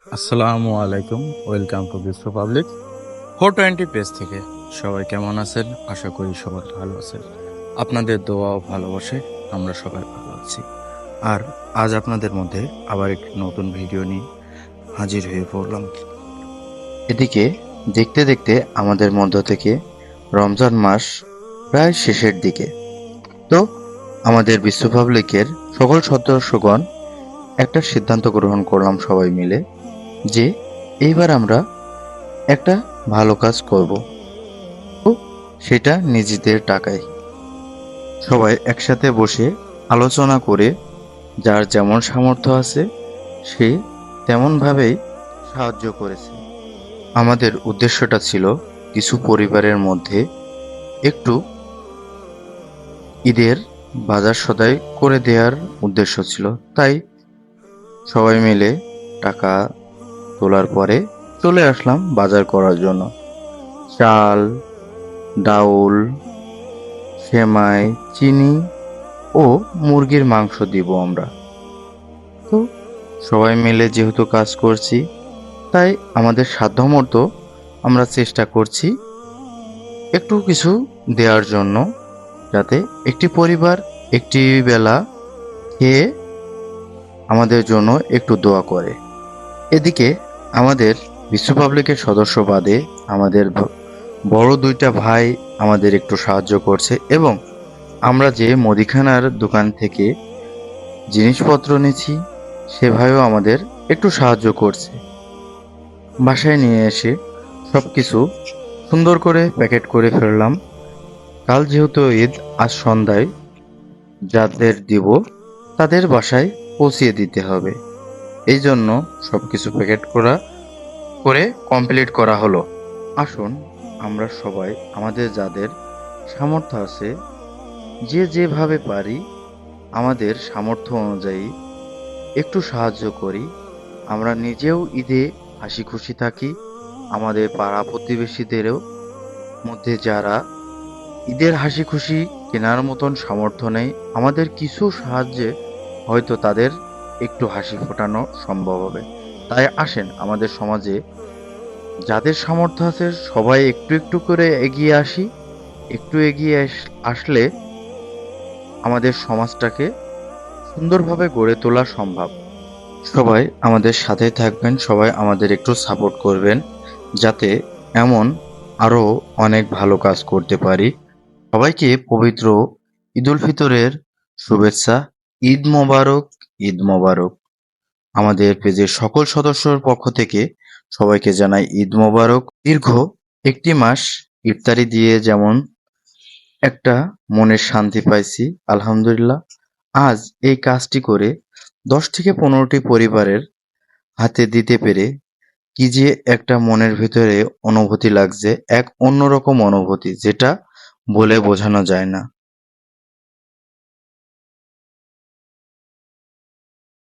আসসালামু আলাইকুম। Welcome to বিশ্ব পাবলিক 420 পেজ থেকে। সবাই কেমন আছেন? আশা করি সবাই ভালো আছেন। আপনাদের দোয়া ও ভালোবাসে আমরা সবাই ভালো আছি। আর আজ আপনাদের মধ্যে আবার একটি নতুন ভিডিও নিয়ে হাজির হয়ে পড়লাম। এদিকে দেখতে দেখতে আমাদের মধ্য থেকে রমজান মাস প্রায় শেষের দিকে। তো আমাদের বিশ্ব পাবলিকের সকল সদস্যগণ একটা সিদ্ধান্ত গ্রহণ করলাম সবাই মিলে যে এইবার আমরা একটা ভালো কাজ করব, তো সেটা নিজেদের টাকায়। সবাই একসাথে বসে আলোচনা করে যার যেমন সামর্থ্য আছে সে তেমনভাবেই সাহায্য করেছে। আমাদের উদ্দেশ্যটা ছিল কিছু পরিবারের মধ্যে একটু ঈদের বাজার সদাই করে দেওয়ার উদ্দেশ্য ছিল। তাই সবাই মিলে টাকা তোলার পরে চলে আসলাম বাজার করার জন্য। চাল, ডাউল, সেমাই, চিনি ও মুরগির মাংস দিব আমরা। তো সবাই মিলে যেহেতু কাজ করছি, তাই আমাদের সাধ্যমতো আমরা চেষ্টা করছি একটু কিছু দেওয়ার জন্য, যাতে একটি পরিবার একটি বেলা খেয়ে আমাদের জন্য একটু দোয়া করে। এদিকে আমাদের বিশ্ব পাবলিকের সদস্য বাদে আমাদের বড় দুইটা ভাই আমাদের একটু সাহায্য করছে, এবং আমরা যে মুদিখানার দোকান থেকে জিনিসপত্র নিচ্ছি সে ভাইও আমাদের একটু সাহায্য করছে। বাসায় নিয়ে এসে সবকিছু সুন্দর করে প্যাকেট করে ফেললাম। কাল যেহেতু ঈদ, আজ সন্ধ্যায় যাদের দিব তাদের বাসায় পৌঁছিয়ে দিতে হবে। এই জন্য সবকিছু প্যাকেট করে কমপ্লিট করা হলো। আসুন আমরা সবাই আমাদের যাদের সামর্থ্য আছে, যে যেভাবে পারি আমাদের সামর্থ্য অনুযায়ী একটু সাহায্য করি। আমরা নিজেও ঈদে হাসি খুশি থাকি, আমাদের পাড়া প্রতিবেশীদেরও মধ্যে যারা ঈদের হাসি খুশি কেনার মতন সামর্থ্য নেই, আমাদের কিছু সাহায্যে হয়তো তাদের একটু হাসি ফোটানো সম্ভব হবে। তাই আসেন আমাদের সমাজে যাদের সামর্থ্য আছে সবাই একটু একটু করে এগিয়ে আসি। একটু এগিয়ে আসলে আমাদের সমাজটাকে সুন্দরভাবে গড়ে তোলা সম্ভব। সবাই আমাদের সাথে থাকবেন, সবাই আমাদের একটু সাপোর্ট করবেন, যাতে এমন আরো অনেক ভালো কাজ করতে পারি। সবাইকে পবিত্র ঈদ উল ফিতরের শুভেচ্ছা। ঈদ মোবারক, ঈদ মোবারক। আমাদের পেজের সকল সদস্যর পক্ষ থেকে সবাইকে জানাই ঈদ মোবারক। দীর্ঘ একটি মাস ইফতারি দিয়ে যেমন একটা মনের শান্তি পাইছি, আলহামদুলিল্লাহ, আজ এই কাজটি করে 10 থেকে 15টি পরিবারের হাতে দিতে পেরে কি যে একটা মনের ভিতরে অনুভূতি লাগছে, এক অন্যরকম অনুভূতি, যেটা বলে বোঝানো যায় না।